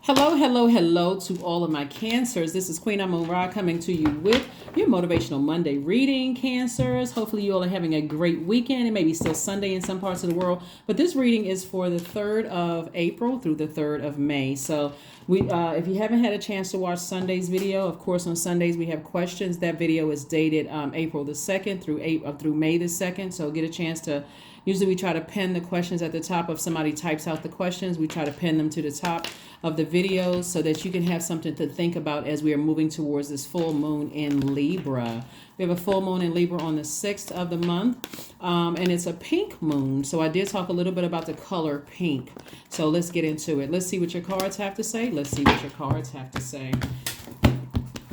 Hello, hello, hello to all of my Cancers. This is Queen Amun-Ra coming to you with your Motivational Monday reading, Cancers. Hopefully you all are having a great weekend. It may be still Sunday in some parts of the world, but this reading is for the 3rd of April through the 3rd of May. So if you haven't had a chance to watch Sunday's video, of course on Sundays we have questions. That video is dated April the 2nd through May the 2nd. So get a chance to. Usually we try to pin the questions at the top. If somebody types out the questions, we try to pin them to the top of the videos so that you can have something to think about as we are moving towards this full moon in Libra. We have a full moon in Libra on the 6th of the month, and it's a pink moon. So I did talk a little bit about the color pink. So let's get into it. Let's see what your cards have to say. Let's see what your cards have to say.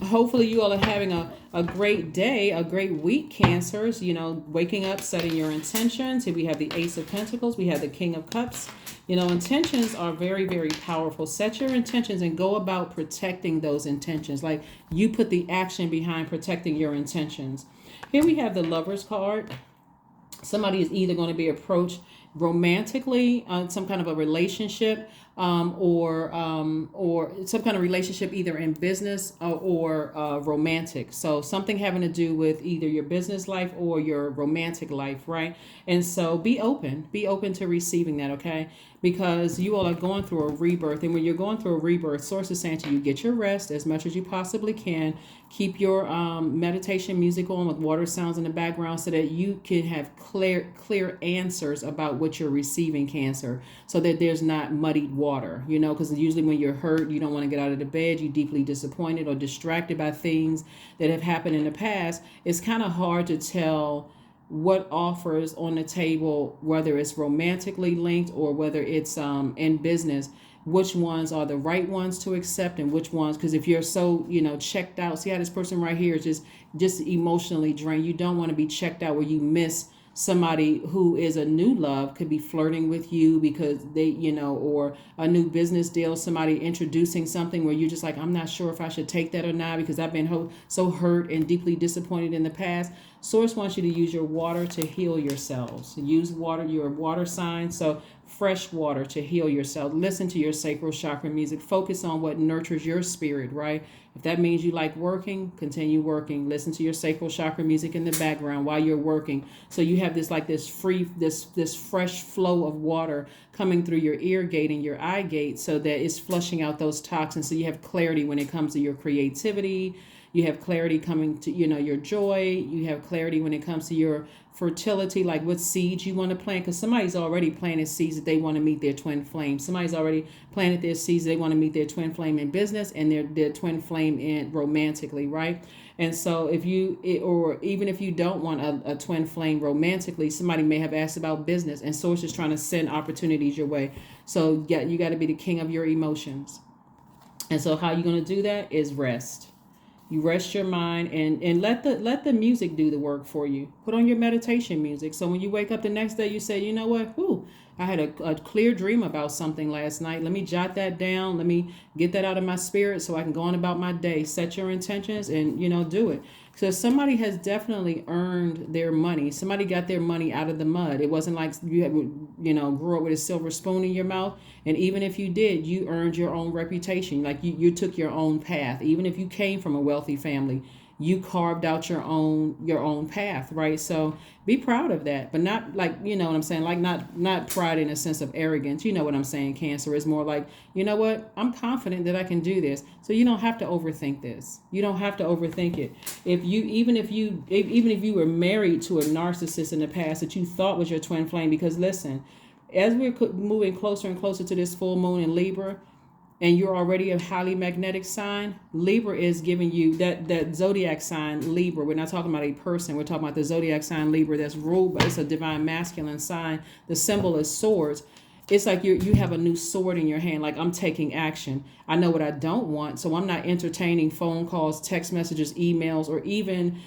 Hopefully you all are having a great day, a great week, Cancers. You know, waking up, setting your intentions. Here we have the Ace of Pentacles. We have the King of Cups. You know, intentions are very, very powerful. Set your intentions and go about protecting those intentions. Like you put the action behind protecting your intentions. Here we have the Lover's card. Somebody is either going to be approached romantically, some kind of a relationship, or some kind of relationship either in business or romantic. So something having to do with either your business life or your romantic life, right? And so be open to receiving that, okay? Because you all are going through a rebirth. And when you're going through a rebirth, Source is saying to you, get your rest as much as you possibly can. Keep your meditation music on with water sounds in the background so that you can have clear answers about what you're receiving, Cancer, so that there's not muddied water, you know, because usually when you're hurt, you don't want to get out of the bed, you're deeply disappointed or distracted by things that have happened in the past. It's kind of hard to tell what offers on the table, whether it's romantically linked or whether it's in business, which ones are the right ones to accept and which ones, because if you're so, you know, checked out, see how this person right here is just emotionally drained. You don't want to be checked out where you miss somebody who is a new love, could be flirting with you because they, you know, or a new business deal, somebody introducing something where you're just like, I'm not sure if I should take that or not because I've been so hurt and deeply disappointed in the past. Source wants you to use your water to heal yourselves. Use water, you're a water sign, so fresh water to heal yourself. Listen to your sacral chakra music. Focus on what nurtures your spirit, right? If that means you like working, continue working. Listen to your sacral chakra music in the background while you're working. So you have this fresh flow of water coming through your ear gate and your eye gate so that it's flushing out those toxins. So you have clarity when it comes to your creativity. You have clarity coming to, you know, your joy. You have clarity when it comes to your fertility, like what seeds you want to plant, because somebody's already planted seeds that they want to meet their twin flame. Somebody's already planted their seeds they want to meet their twin flame in business and their twin flame in romantically, right? And so or even if you don't want a twin flame romantically, somebody may have asked about business, and Source is trying to send opportunities your way. So yeah, you got to be the king of your emotions. And so how you're going to do that is rest. You rest your mind and let the music do the work for you. Put on your meditation music. So when you wake up the next day, you say, you know what? Whew, I had a clear dream about something last night. Let me jot that down. Let me get that out of my spirit so I can go on about my day. Set your intentions and, you know, do it. So somebody has definitely earned their money. Somebody got their money out of the mud. It wasn't like grew up with a silver spoon in your mouth. And even if you did, you earned your own reputation. Like you took your own path. Even if you came from a wealthy family, you carved out your own path, right? So be proud of that, but not like, you know what I'm saying? Like not pride in a sense of arrogance. You know what I'm saying? Cancer is more like, you know what? I'm confident that I can do this. So you don't have to overthink this. You don't have to overthink it. Even if you were married to a narcissist in the past that you thought was your twin flame, because listen, as we're moving closer and closer to this full moon in Libra, and you're already a highly magnetic sign, Libra is giving you that zodiac sign, Libra. We're not talking about a person. We're talking about the zodiac sign, Libra, that's ruled by, it's a divine masculine sign. The symbol is swords. It's like you have a new sword in your hand, like I'm taking action. I know what I don't want, so I'm not entertaining phone calls, text messages, emails, or even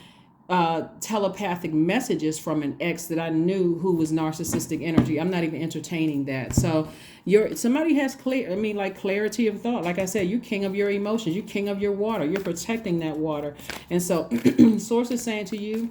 telepathic messages from an ex that I knew who was narcissistic energy. I'm not even entertaining that. So somebody has clarity of thought. Like I said, you're king of your emotions. You're king of your water. You're protecting that water. And so Source is saying to you,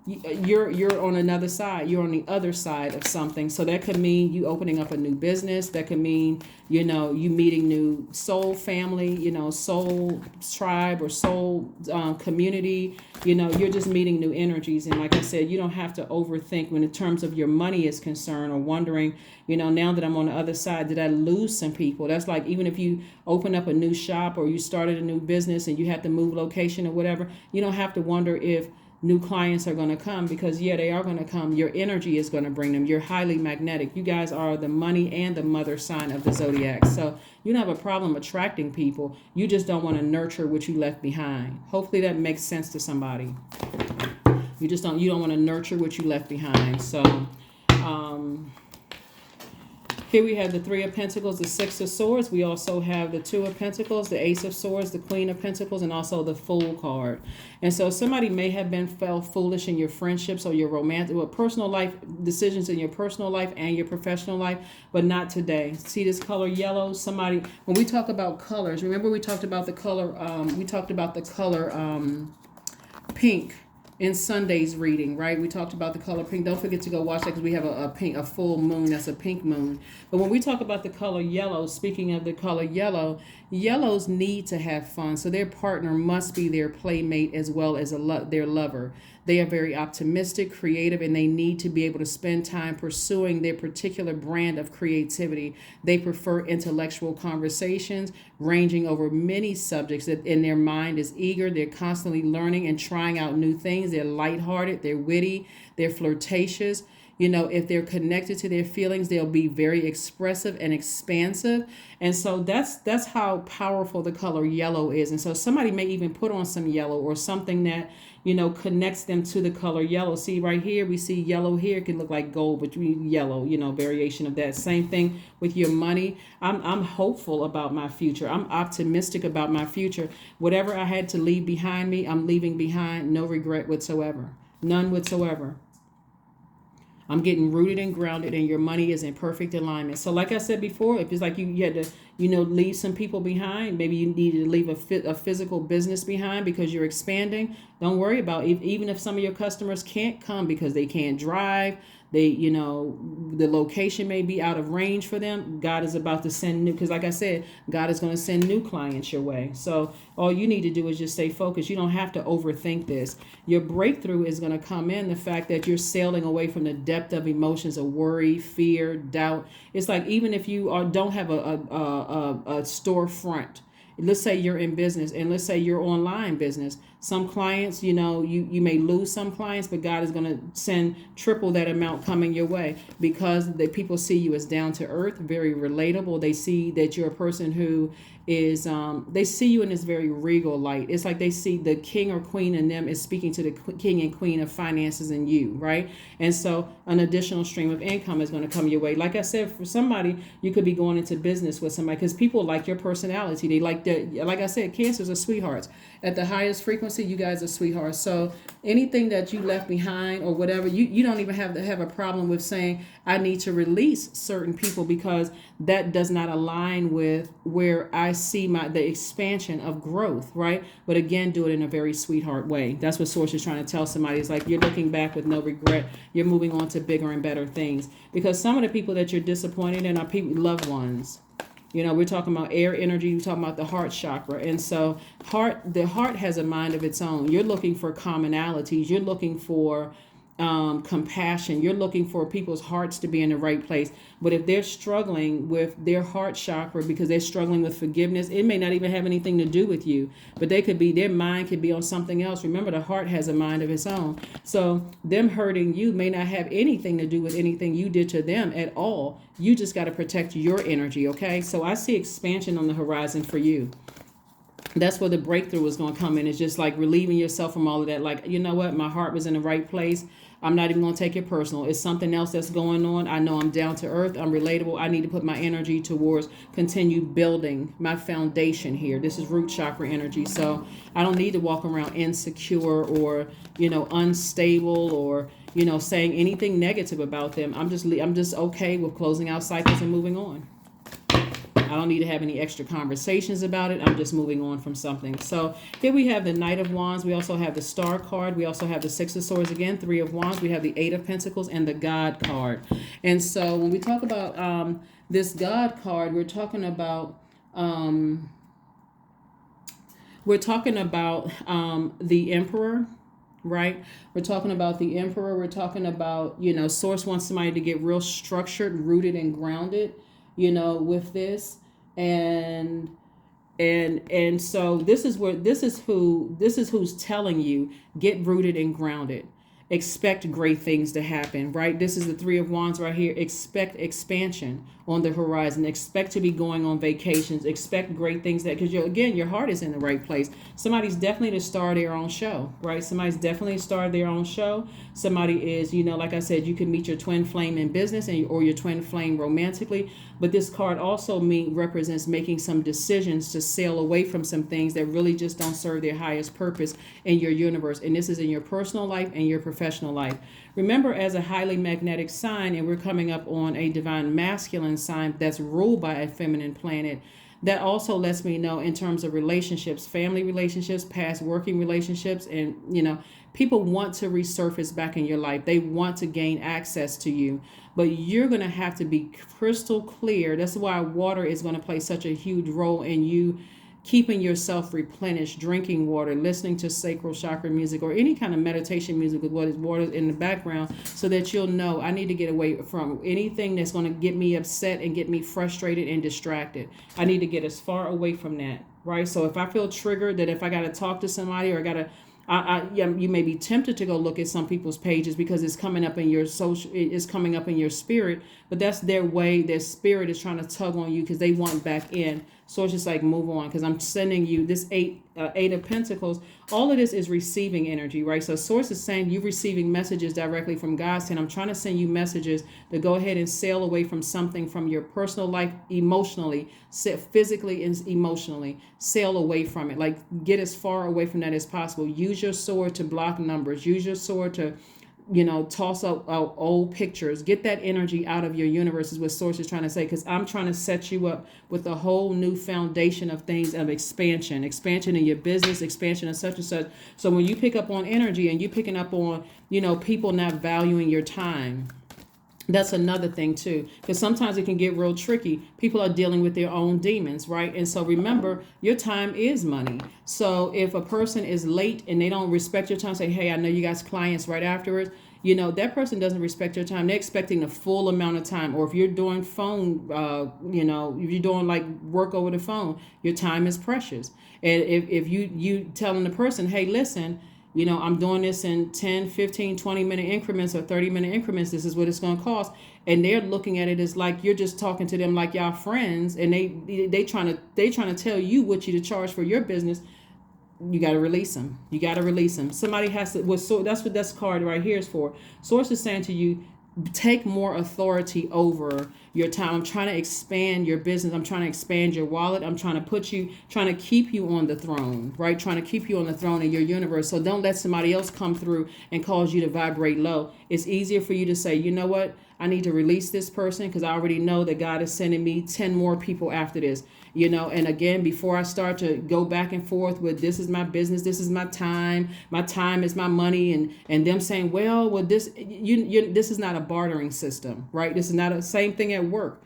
you're on another side. You're on the other side of something. So that could mean you opening up a new business. That could mean, you meeting new soul family, soul tribe or soul community. You're just meeting new energies. And like I said, you don't have to overthink when in terms of your money is concerned, or wondering, now that I'm on the other side, did I lose some people? That's like, even if you open up a new shop or you started a new business and you have to move location or whatever, you don't have to wonder if new clients are going to come, because they are going to come. Your energy is going to bring them. You're highly magnetic. You guys are the money and the mother sign of the Zodiac. So you don't have a problem attracting people. You just don't want to nurture what you left behind. Hopefully that makes sense to somebody. You don't want to nurture what you left behind. So here we have the Three of Pentacles, the Six of Swords. We also have the Two of Pentacles, the Ace of Swords, the Queen of Pentacles, and also the Fool card. And so somebody may have felt foolish in your friendships or your romantic or personal life decisions in your personal life and your professional life, but not today. See this color yellow? When we talk about colors, remember we talked about the color, pink in Sunday's reading, right? We talked about the color pink. Don't forget to go watch that, because we have a full moon that's a pink moon. But when we talk about the color yellow, speaking of the color yellow, yellows need to have fun. So their partner must be their playmate as well as their lover. They are very optimistic, creative, and they need to be able to spend time pursuing their particular brand of creativity. They prefer intellectual conversations ranging over many subjects, that in their mind is eager. They're constantly learning and trying out new things. They're lighthearted, they're witty, they're flirtatious. If they're connected to their feelings, they'll be very expressive and expansive. And so that's how powerful the color yellow is. And so somebody may even put on some yellow or something that, connects them to the color yellow. See right here, we see yellow here. It can look like gold, but yellow, variation of that. Same thing with your money. I'm hopeful about my future. I'm optimistic about my future. Whatever I had to leave behind me, I'm leaving behind. No regret whatsoever. None whatsoever. I'm getting rooted and grounded, and your money is in perfect alignment. So like I said before, if it's like you had to, leave some people behind, maybe you needed to leave a physical business behind because you're expanding, don't worry about it. Even if some of your customers can't come because they can't drive, the location may be out of range for them, God is about to send because like I said, God is going to send new clients your way. So all you need to do is just stay focused. You don't have to overthink this. Your breakthrough is going to come in the fact that you're sailing away from the depth of emotions of worry, fear, doubt. It's like, even if you don't have a storefront, let's say you're in business, and let's say you're online business. Some clients, you may lose some clients, but God is going to send triple that amount coming your way, because the people see you as down to earth, very relatable. They see that you're a person who is, they see you in this very regal light. It's like they see the king or queen in them is speaking to the king and queen of finances in you, right? And so an additional stream of income is going to come your way. Like I said, for somebody, you could be going into business with somebody because people like your personality. They like like I said, Cancers are sweethearts. At the highest frequency, you guys are sweethearts. So anything that you left behind or whatever, you don't even have to have a problem with saying, I need to release certain people, because that does not align with where I see the expansion of growth, right? But again, do it in a very sweetheart way. That's what Source is trying to tell somebody. It's like you're looking back with no regret. You're moving on to bigger and better things, because some of the people that you're disappointed in are loved ones. We're talking about air energy. We're talking about the heart chakra. And so the heart has a mind of its own. You're looking for commonalities. You're looking for compassion. You're looking for people's hearts to be in the right place. But if they're struggling with their heart chakra because they're struggling with forgiveness, it may not even have anything to do with you, but their mind could be on something else. Remember, the heart has a mind of its own. So them hurting you may not have anything to do with anything you did to them at all. You just got to protect your energy. Okay. So I see expansion on the horizon for you. That's where the breakthrough is going to come in. It's just like relieving yourself from all of that. Like, you know what? My heart was in the right place. I'm not even going to take it personal. It's something else that's going on. I know I'm down to earth. I'm relatable. I need to put my energy towards continue building my foundation here. This is root chakra energy. So I don't need to walk around insecure or, unstable or, saying anything negative about them. I'm just okay with closing out cycles and moving on. I don't need to have any extra conversations about it. I'm just moving on from something. So here we have the Knight of Wands. We also have the Star card. We also have the Six of Swords again, Three of Wands. We have the Eight of Pentacles and the God card. And so when we talk about this God card, we're talking about the Emperor, right? We're talking about the Emperor. We're talking about, Source wants somebody to get real structured, rooted, and grounded, with this. And so this is who's telling you, get rooted and grounded. Expect great things to happen, right? This is the Three of Wands right here. Expect expansion on the horizon. Expect to be going on vacations. Expect great things because your heart is in the right place. Somebody's definitely to start their own show, right? Somebody's definitely started their own show. Somebody is, like I said, you can meet your twin flame in business or your twin flame romantically. But this card also represents making some decisions to sail away from some things that really just don't serve their highest purpose in your universe. And this is in your personal life and your professional life. Remember, as a highly magnetic sign, and we're coming up on a divine masculine sign that's ruled by a feminine planet, that also lets me know in terms of relationships, family relationships, past working relationships, and, people want to resurface back in your life. They want to gain access to you, but you're going to have to be crystal clear. That's why water is going to play such a huge role in you keeping yourself replenished, drinking water, listening to sacral chakra music or any kind of meditation music with what is water in the background, so that you'll know I need to get away from anything that's going to get me upset and get me frustrated and distracted. I need to get as far away from that, right? So if I feel triggered that if I got to talk to somebody or I got to you may be tempted to go look at some people's pages because it's coming up in your it's coming up in your spirit, but that's their way. Their spirit is trying to tug on you because they want back in. So it's just like, move on, because I'm sending you this eight of Pentacles. All of this is receiving energy, right? So Source is saying you're receiving messages directly from God, saying I'm trying to send you messages to go ahead and sail away from something from your personal life emotionally, physically and emotionally. Sail away from it. Like, get as far away from that as possible. Use your sword to block numbers. Use your sword to toss out old pictures. Get that energy out of your universe is what Source is trying to say, because I'm trying to set you up with a whole new foundation of things, of expansion in your business, expansion of such and such. So when you pick up on energy and you picking up on, people not valuing your time, that's another thing too, because sometimes it can get real tricky. People are dealing with their own demons, right? And so remember, your time is money. So if a person is late and they don't respect your time, say, hey, I know you guys clients right afterwards, that person doesn't respect your time. They're expecting the full amount of time. Or if you're doing phone, if you're doing like work over the phone, your time is precious. And if you telling the person, hey, listen, I'm doing this in 10, 15, 20-minute increments or 30-minute increments. This is what it's going to cost. And they're looking at it as like you're just talking to them like y'all friends, and they trying to tell you what you to charge for your business. You got to release them. You got to release them. Somebody has to. So that's what this card right here is for. Source is saying to you, take more authority over your time. I'm trying to expand your business. I'm trying to expand your wallet. I'm trying to keep you on the throne, right? Trying to keep you on the throne in your universe. So don't let somebody else come through and cause you to vibrate low. It's easier for you to say, you know what? I need to release this person because I already know that God is sending me 10 more people after this. And again, before I start to go back and forth with this is my business, this is my time is my money, and them saying, well, this this is not a bartering system, right? This is not a same thing at work.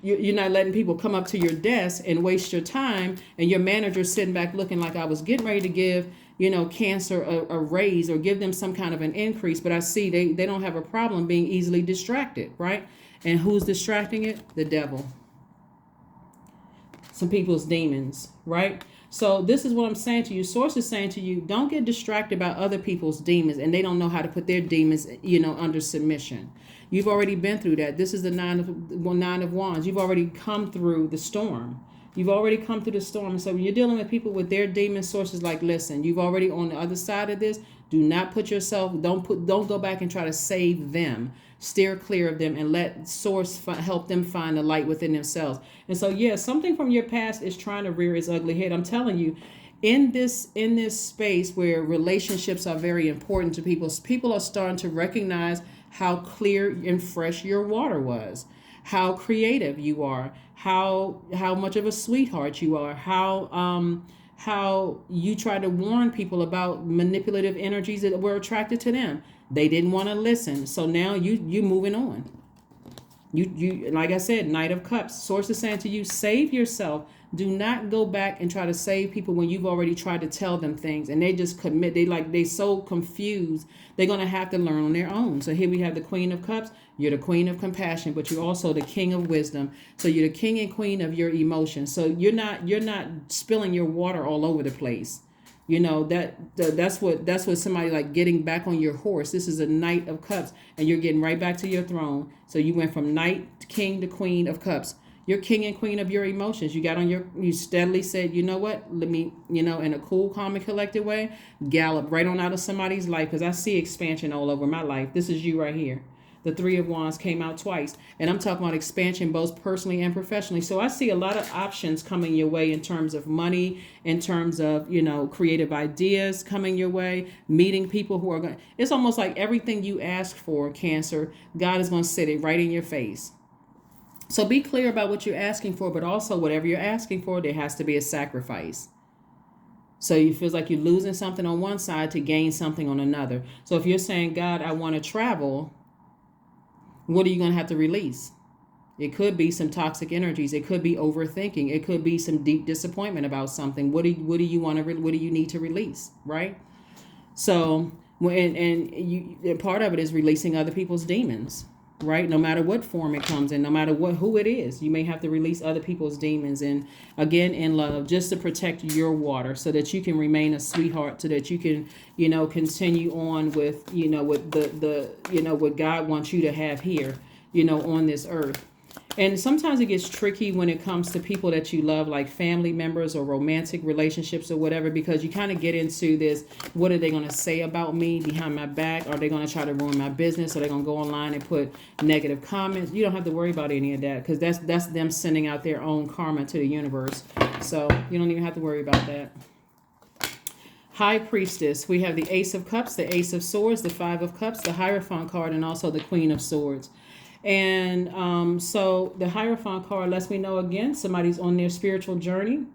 You're not letting people come up to your desk and waste your time, and your manager sitting back looking like I was getting ready to give Cancer a raise or give them some kind of an increase, but I see they don't have a problem being easily distracted, right? And who's distracting it? The devil. Some people's demons, right? So this is what I'm saying to you. Source is saying to you, don't get distracted by other people's demons, and they don't know how to put their demons, under submission. You've already been through that. This is the nine of Wands. You've already come through the storm. You've already come through the storm. And so when you're dealing with people with their demon sources, like, listen, you've already on the other side of this. Do not put yourself, don't go back and try to save them. Steer clear of them and let Source help them find the light within themselves. And so, something from your past is trying to rear its ugly head. I'm telling you, in this space where relationships are very important to people are starting to recognize how clear and fresh your water was, how creative you are, how much of a sweetheart you are, how you try to warn people about manipulative energies that were attracted to them. They didn't want to listen, so now you moving on. You like I said, Knight of Cups. Source is saying to you, save yourself. Do not go back and try to save people when you've already tried to tell them things and they just commit. They so confused. They're gonna have to learn on their own. So here we have the Queen of Cups. You're the Queen of Compassion, but you're also the King of Wisdom. So you're the King and Queen of your emotions. So you're not spilling your water all over the place. You know that's what somebody like getting back on your horse. This is a Knight of Cups, and you're getting right back to your throne. So you went from Knight to King to Queen of Cups. You're King and Queen of your emotions. You steadily said, you know what? Let me, in a cool, calm, and collected way, gallop right on out of somebody's life, because I see expansion all over my life. This is you right here. The Three of Wands came out twice. And I'm talking about expansion both personally and professionally. So I see a lot of options coming your way in terms of money, in terms of, creative ideas coming your way, meeting people who are going to... It's almost like everything you ask for, Cancer, God is going to sit it right in your face. So be clear about what you're asking for, but also whatever you're asking for, there has to be a sacrifice. So you feel like you're losing something on one side to gain something on another. So if you're saying, God, I want to travel... what are you going to have to release? It could be some toxic energies. It could be overthinking. It could be some deep disappointment about something. What do you need to release, right? So, and part of it is releasing other people's demons, right? No matter what form it comes in, no matter who it is, you may have to release other people's demons. And again, in love, just to protect your water, so that you can remain a sweetheart, so that you can, continue on with, with what God wants you to have here, on this earth. And sometimes it gets tricky when it comes to people that you love, like family members or romantic relationships or whatever, because you kind of get into this, what are they going to say about me behind my back? Are they going to try to ruin my business? Are they going to go online and put negative comments? You don't have to worry about any of that, because that's them sending out their own karma to the universe. So you don't even have to worry about that. High Priestess. We have the Ace of Cups, the Ace of Swords, the Five of Cups, the Hierophant card, and also the Queen of Swords. And so the Hierophant card lets me know, again, somebody's on their spiritual journey.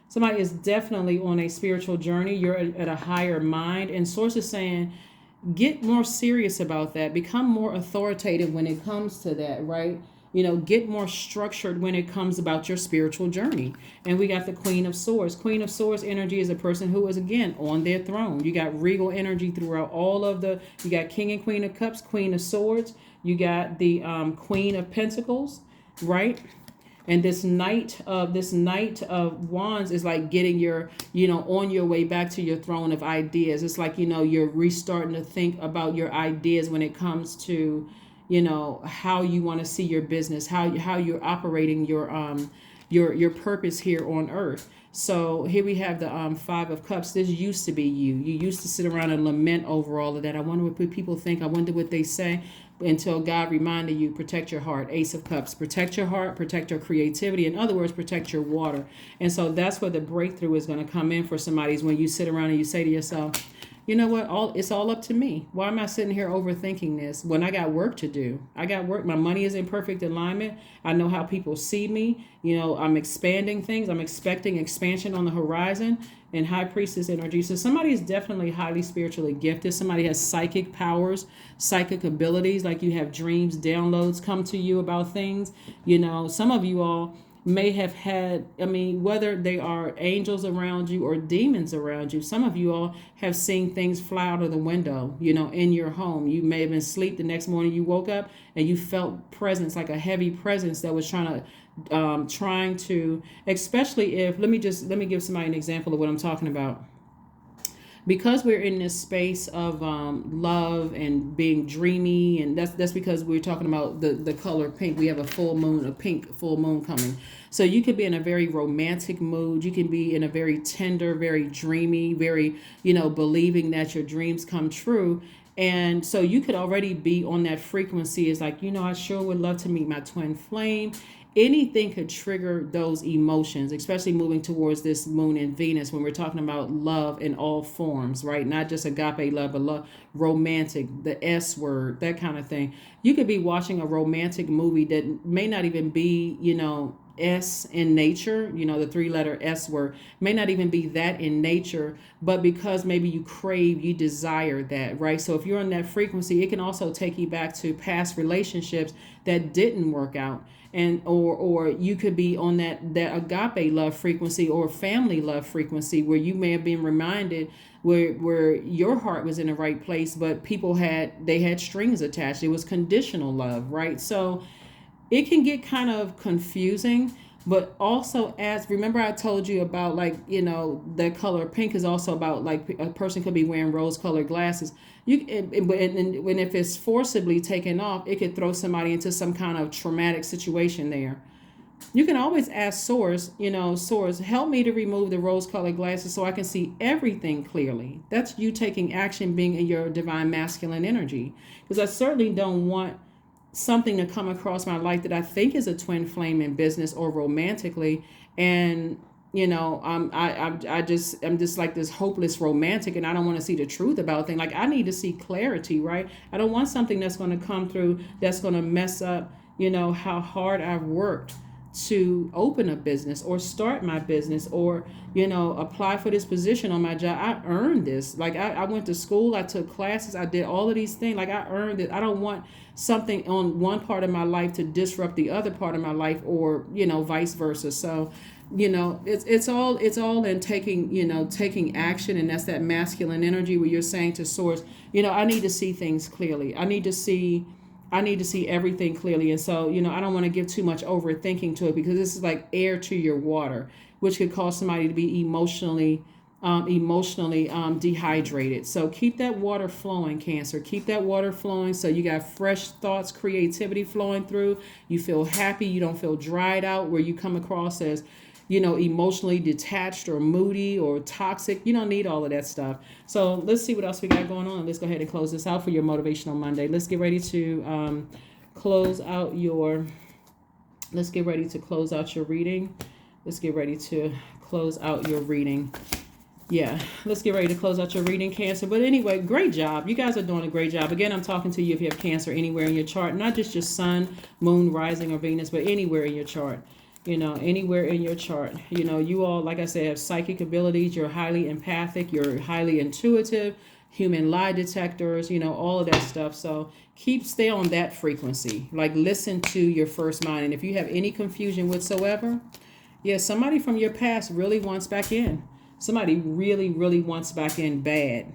Somebody is definitely on a spiritual journey. You're at a higher mind. And Source is saying, get more serious about that. Become more authoritative when it comes to that, right? Get more structured when it comes about your spiritual journey. And we got the Queen of Swords. Queen of Swords energy is a person who is, again, on their throne. You got regal energy throughout you got King and Queen of Cups, Queen of Swords. You got the Queen of Pentacles, right? And this Knight of Wands is like getting your, on your way back to your throne of ideas. It's like, you're restarting to think about your ideas when it comes to, how you want to see your business, how you're operating your purpose here on earth. So here we have the Five of Cups. This used to be you. You used to sit around and lament over all of that. I wonder what people think. I wonder what they say. Until God reminded you, protect your heart. Ace of Cups. Protect your heart. Protect your creativity. In other words, protect your water. And so that's where the breakthrough is going to come in for somebody, is when you sit around and you say to yourself, you know what? It's all up to me. Why am I sitting here overthinking this when I got work to do? I got work. My money is in perfect alignment. I know how people see me. I'm expanding things. I'm expecting expansion on the horizon. And High Priestess energy. So somebody is definitely highly spiritually gifted. Somebody has psychic powers, psychic abilities, like you have dreams, downloads come to you about things. Some of you all may have had, whether they are angels around you or demons around you, some of you all have seen things fly out of the window, in your home. You may have been asleep. The next morning you woke up and you felt presence, like a heavy presence that was trying to, especially if, let me give somebody an example of what I'm talking about. Because we're in this space of love and being dreamy, and that's because we're talking about the color pink. We have a pink full moon coming. So you could be in a very romantic mood. You can be in a very tender, very dreamy, very, believing that your dreams come true. And so you could already be on that frequency. It's like, I sure would love to meet my twin flame. anything could trigger those emotions, especially moving towards this moon and Venus when we're talking about love in all forms, right? Not just agape love, but love, romantic, the S word, that kind of thing. You could be watching a romantic movie that may not even be, S in nature, the three-letter S word, may not even be that in nature, but because maybe you crave, you desire that, right? So if you're on that frequency, it can also take you back to past relationships that didn't work out. And or you could be on that agape love frequency or family love frequency where you may have been reminded where your heart was in the right place, but they had strings attached. It was conditional love, right? So it can get kind of confusing, but also, as remember I told you about, like, the color pink is also about, like, a person could be wearing rose colored glasses. When if it's forcibly taken off, it could throw somebody into some kind of traumatic situation there. You can always ask Source, Source, help me to remove the rose colored glasses so I can see everything clearly. That's you taking action, being in your divine masculine energy. Because I certainly don't want something to come across my life that I think is a twin flame in business or romantically, and I'm just like this hopeless romantic, and I don't want to see the truth about things. Like, I need to see clarity, right? I don't want something that's going to come through that's going to mess up how hard I've worked to open a business or start my business or apply for this position on my job. I earned this. Like, I went to school, I took classes, I did all of these things. Like, I earned it. I don't want something on one part of my life to disrupt the other part of my life, or vice versa. So it's all in taking action. And that's that masculine energy where you're saying to Source, I need to see things clearly. I need to see everything clearly. And so, I don't want to give too much overthinking to it, because this is like air to your water, which could cause somebody to be emotionally dehydrated. So keep that water flowing, Cancer. Keep that water flowing so you got fresh thoughts, creativity flowing through. You feel happy. You don't feel dried out where you come across as emotionally detached or moody or toxic. You don't need all of that stuff. So let's see what else we got going on. Let's go ahead and close this out for your Motivational Monday. Let's get ready to close out your reading. Let's get ready to close out your reading. Yeah, let's get ready to close out your reading, Cancer. But anyway, great job. You guys are doing a great job. Again, I'm talking to you if you have Cancer anywhere in your chart, not just your sun, moon, rising, or Venus, but anywhere in your chart. Anywhere in your chart. You all, like I said, have psychic abilities. You're highly empathic. You're highly intuitive, human lie detectors, all of that stuff. So stay on that frequency. Like, listen to your first mind. And if you have any confusion whatsoever, somebody from your past really wants back in. Somebody really, really wants back in bad.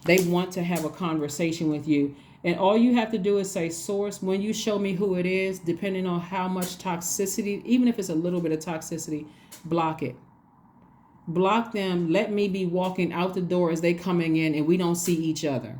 They want to have a conversation with you. And all you have to do is say, Source, when you show me who it is, depending on how much toxicity, even if it's a little bit of toxicity, block it. Block them. Let me be walking out the door as they coming in and we don't see each other.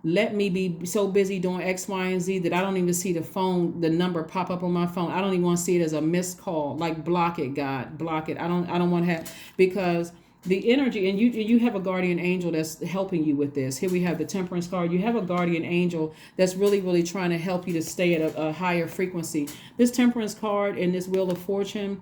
Let me be so busy doing X, Y, and Z that I don't even see the number pop up on my phone. I don't even want to see it as a missed call. Like, block it, God, block it. I don't want to have, because the energy, and you have a guardian angel that's helping you with this. Here we have the Temperance card. You have a guardian angel that's really, really trying to help you to stay at a higher frequency. This Temperance card and this Wheel of Fortune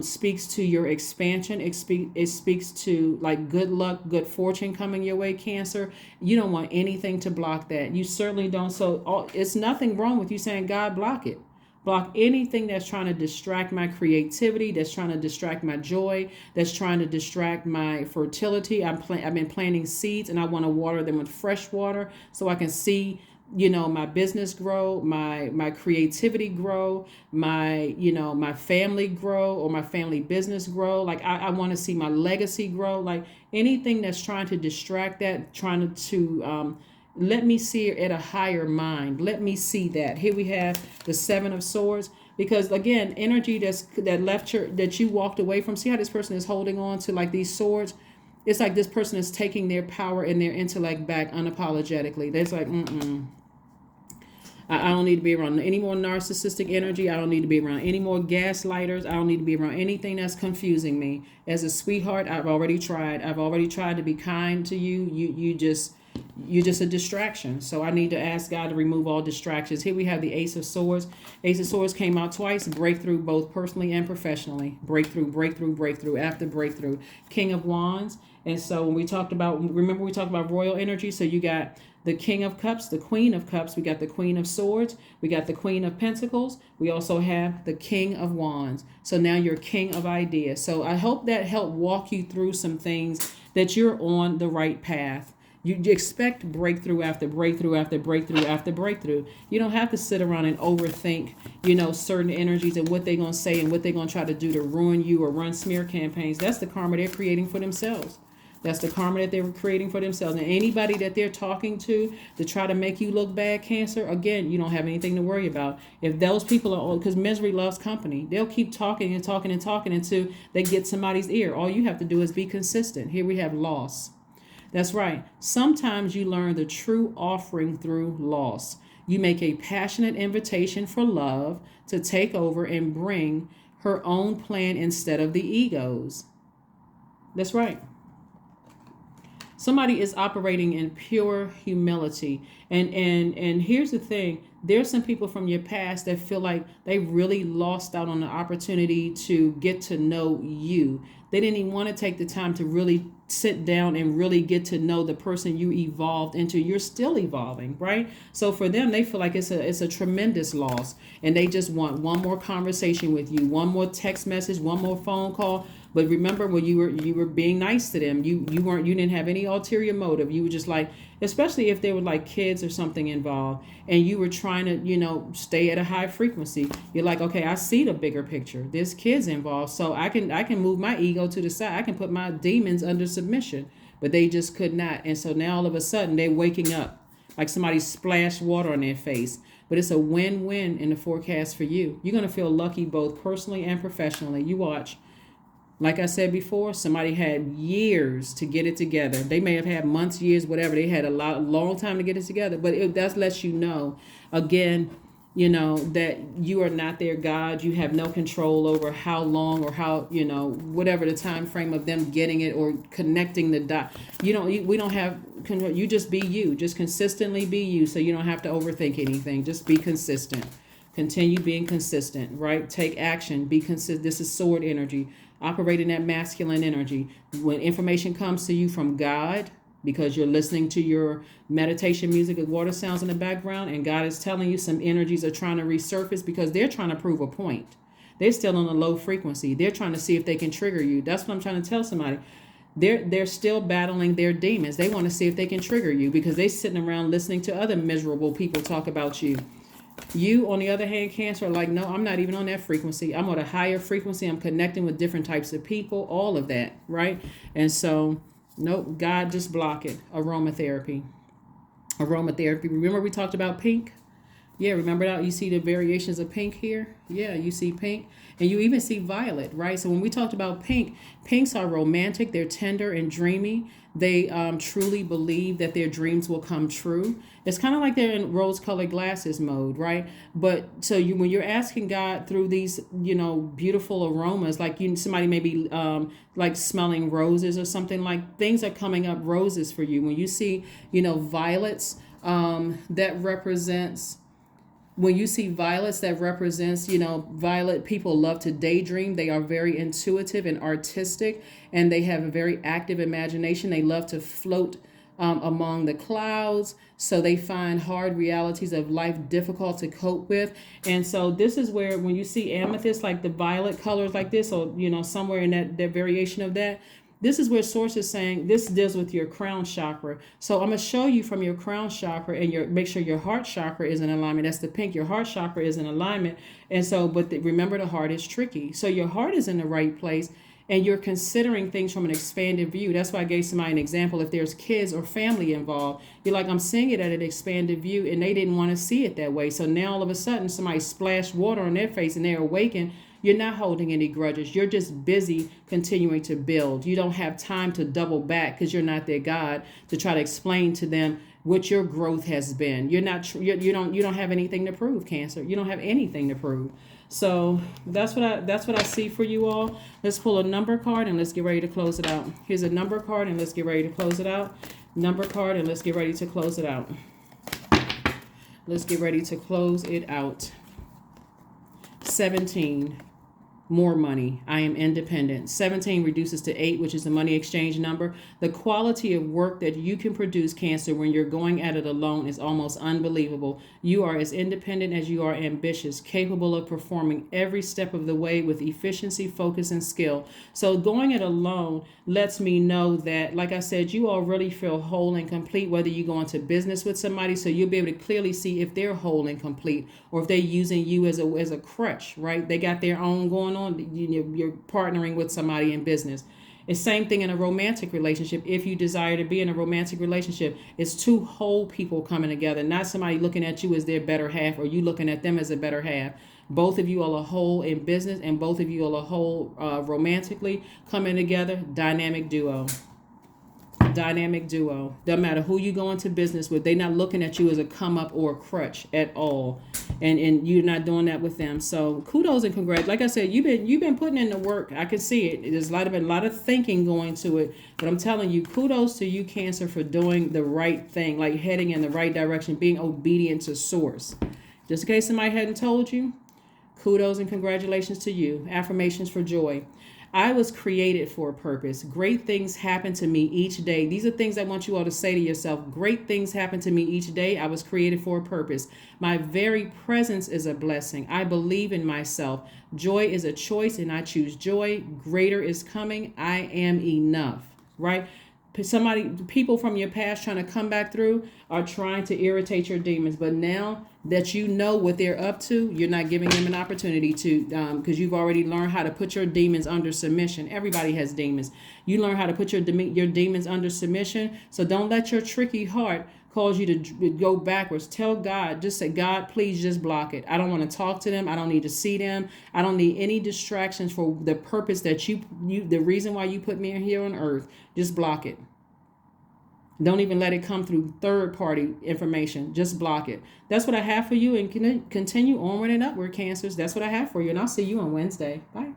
speaks to your expansion. It speaks to, like, good luck, good fortune coming your way, Cancer. You don't want anything to block that. You certainly don't. So it's nothing wrong with you saying, God, block it. Block anything that's trying to distract my creativity, that's trying to distract my joy, that's trying to distract my fertility. I've been planting seeds, and I want to water them with fresh water so I can see, my business grow, my creativity grow, my family grow, or my family business grow. Like, I want to see my legacy grow. Like, anything that's trying to distract that, trying to let me see it at a higher mind. Let me see that. Here we have the Seven of Swords. Because, again, energy that you walked away from. See how this person is holding on to, like, these swords? It's like this person is taking their power and their intellect back unapologetically. They're like, I don't need to be around any more narcissistic energy. I don't need to be around any more gaslighters. I don't need to be around anything that's confusing me. As a sweetheart, I've already tried. I've already tried to be kind to you. you're just a distraction. So I need to ask God to remove all distractions. Here we have the Ace of Swords. Ace of Swords came out twice. Breakthrough, both personally and professionally. Breakthrough, breakthrough, breakthrough after breakthrough. King of Wands. And so when we talked about, remember we talked about royal energy. So you got the King of Cups, the Queen of Cups. We got the Queen of Swords. We got the Queen of Pentacles. We also have the King of Wands. So now you're King of Ideas. So I hope that helped walk you through some things that you're on the right path. You expect breakthrough after breakthrough after breakthrough after breakthrough. You don't have to sit around and overthink, certain energies and what they're going to say and what they're going to try to do to ruin you or run smear campaigns. That's the karma they're creating for themselves. That's the karma that they're creating for themselves. And anybody that they're talking to try to make you look bad, Cancer, again, you don't have anything to worry about. If those people are, because misery loves company, they'll keep talking and talking and talking until they get somebody's ear. All you have to do is be consistent. Here we have loss. That's right. Sometimes you learn the true offering through loss. You make a passionate invitation for love to take over and bring her own plan instead of the ego's. That's right. Somebody is operating in pure humility. And here's the thing. There's some people from your past that feel like they really lost out on the opportunity to get to know you. They didn't even want to take the time to really sit down and really get to know the person you evolved into. You're still evolving, right? So for them, they feel like it's a tremendous loss. And they just want one more conversation with you, one more text message, one more phone call. But remember when you were being nice to them, you didn't have any ulterior motive. You were just like, especially if there were like kids or something involved, and you were trying to, stay at a high frequency. You're like, okay, I see the bigger picture. There's kids involved, so I can move my ego to the side. I can put my demons under submission, but they just could not. And so now all of a sudden they're waking up like somebody splashed water on their face. But it's a win-win in the forecast for you. You're going to feel lucky both personally and professionally. You watch. Like I said before, somebody had years to get it together. They may have had months, years, whatever. They had long time to get it together. But that lets you know, again, that you are not their God. You have no control over how long or how, whatever the time frame of them getting it or connecting the dot. We don't have control. You just be you. Just consistently be you, so you don't have to overthink anything. Just be consistent. Continue being consistent, right? Take action. Be consistent. This is sword energy. Operate in that masculine energy. When information comes to you from God, because you're listening to your meditation music with water sounds in the background, and God is telling you some energies are trying to resurface because they're trying to prove a point. They're still on a low frequency. They're trying to see if they can trigger you. That's what I'm trying to tell somebody. They're still battling their demons. They want to see if they can trigger you because they're sitting around listening to other miserable people talk about you. You, on the other hand, Cancer, are like, no, I'm not even on that frequency. I'm on a higher frequency. I'm connecting with different types of people, all of that, right? And so, nope, God, just block it. Aromatherapy. Remember we talked about pink? Yeah, remember that? You see the variations of pink here? Yeah, you see pink. And you even see violet, right? So when we talked about pink, pinks are romantic. They're tender and dreamy. They truly believe that their dreams will come true. It's kind of like they're in rose-colored glasses mode, right? But so when you're asking God through these, beautiful aromas, like somebody may be like smelling roses or something, like things are coming up roses for you. When you see, violets, that represents. When you see violets, that represents, violet people love to daydream. They are very intuitive and artistic, and they have a very active imagination. They love to float among the clouds. So they find hard realities of life difficult to cope with. And so this is where when you see amethyst, like the violet colors like this, or, somewhere in that variation of that, this is where Source is saying this deals with your crown chakra. So I'm going to show you from your crown chakra and make sure your heart chakra is in alignment. That's the pink. Your heart chakra is in alignment. And so, remember, the heart is tricky. So your heart is in the right place and you're considering things from an expanded view. That's why I gave somebody an example. If there's kids or family involved, you're like, I'm seeing it at an expanded view, and they didn't want to see it that way. So now all of a sudden somebody splashed water on their face and they're awakened. You're not holding any grudges. You're just busy continuing to build. You don't have time to double back because you're not their God to try to explain to them what your growth has been. You don't have anything to prove, Cancer. You don't have anything to prove. So that's what I see for you all. Let's pull a number card and let's get ready to close it out. Here's a number card and let's get ready to close it out. number card, and let's get ready to close it out. Let's get ready to close it out. 17. More money. I am independent. 17 reduces to 8, which is the money exchange number. The quality of work that you can produce, Cancer, when you're going at it alone is almost unbelievable. You are as independent as you are ambitious, capable of performing every step of the way with efficiency, focus, and skill. So going it alone lets me know that, like I said, you all really feel whole and complete, whether you go into business with somebody, so you'll be able to clearly see if they're whole and complete, or if they're using you as a crutch, right? They got their own going on. You're partnering with somebody in business. It's same thing in a romantic relationship. If you desire to be in a romantic relationship, it's two whole people coming together, not somebody looking at you as their better half or you looking at them as a better half. Both of you are a whole in business, and both of you are a whole romantically coming together. Dynamic duo. Dynamic duo. Doesn't matter who you go into business with. They're not looking at you as a come up or a crutch at all, and you're not doing that with them. So kudos and congrats. Like I said, you've been putting in the work. I can see it. There's a lot of thinking going to it, but I'm telling you, kudos to you, Cancer, for doing the right thing, like heading in the right direction, being obedient to source. Just in case somebody hadn't told you, kudos and congratulations to you. Affirmations for joy. I was created for a purpose. Great things happen to me each day. These are things I want you all to say to yourself. Great things happen to me each day. I was created for a purpose. My very presence is a blessing. I believe in myself. Joy is a choice, and I choose joy. Greater is coming. I am enough, right? People from your past trying to come back through are trying to irritate your demons, but now that you know what they're up to, you're not giving them an opportunity to, because you've already learned how to put your demons under submission. Everybody has demons. You learn how to put your demons under submission. So don't let your tricky heart cause you to go backwards. Tell God, just say, God, please just block it. I don't want to talk to them. I don't need to see them. I don't need any distractions for the purpose that the reason why you put me here on earth. Just block it. Don't even let it come through third-party information. Just block it. That's what I have for you, and continue onward and upward, Cancers. That's what I have for you, and I'll see you on Wednesday. Bye.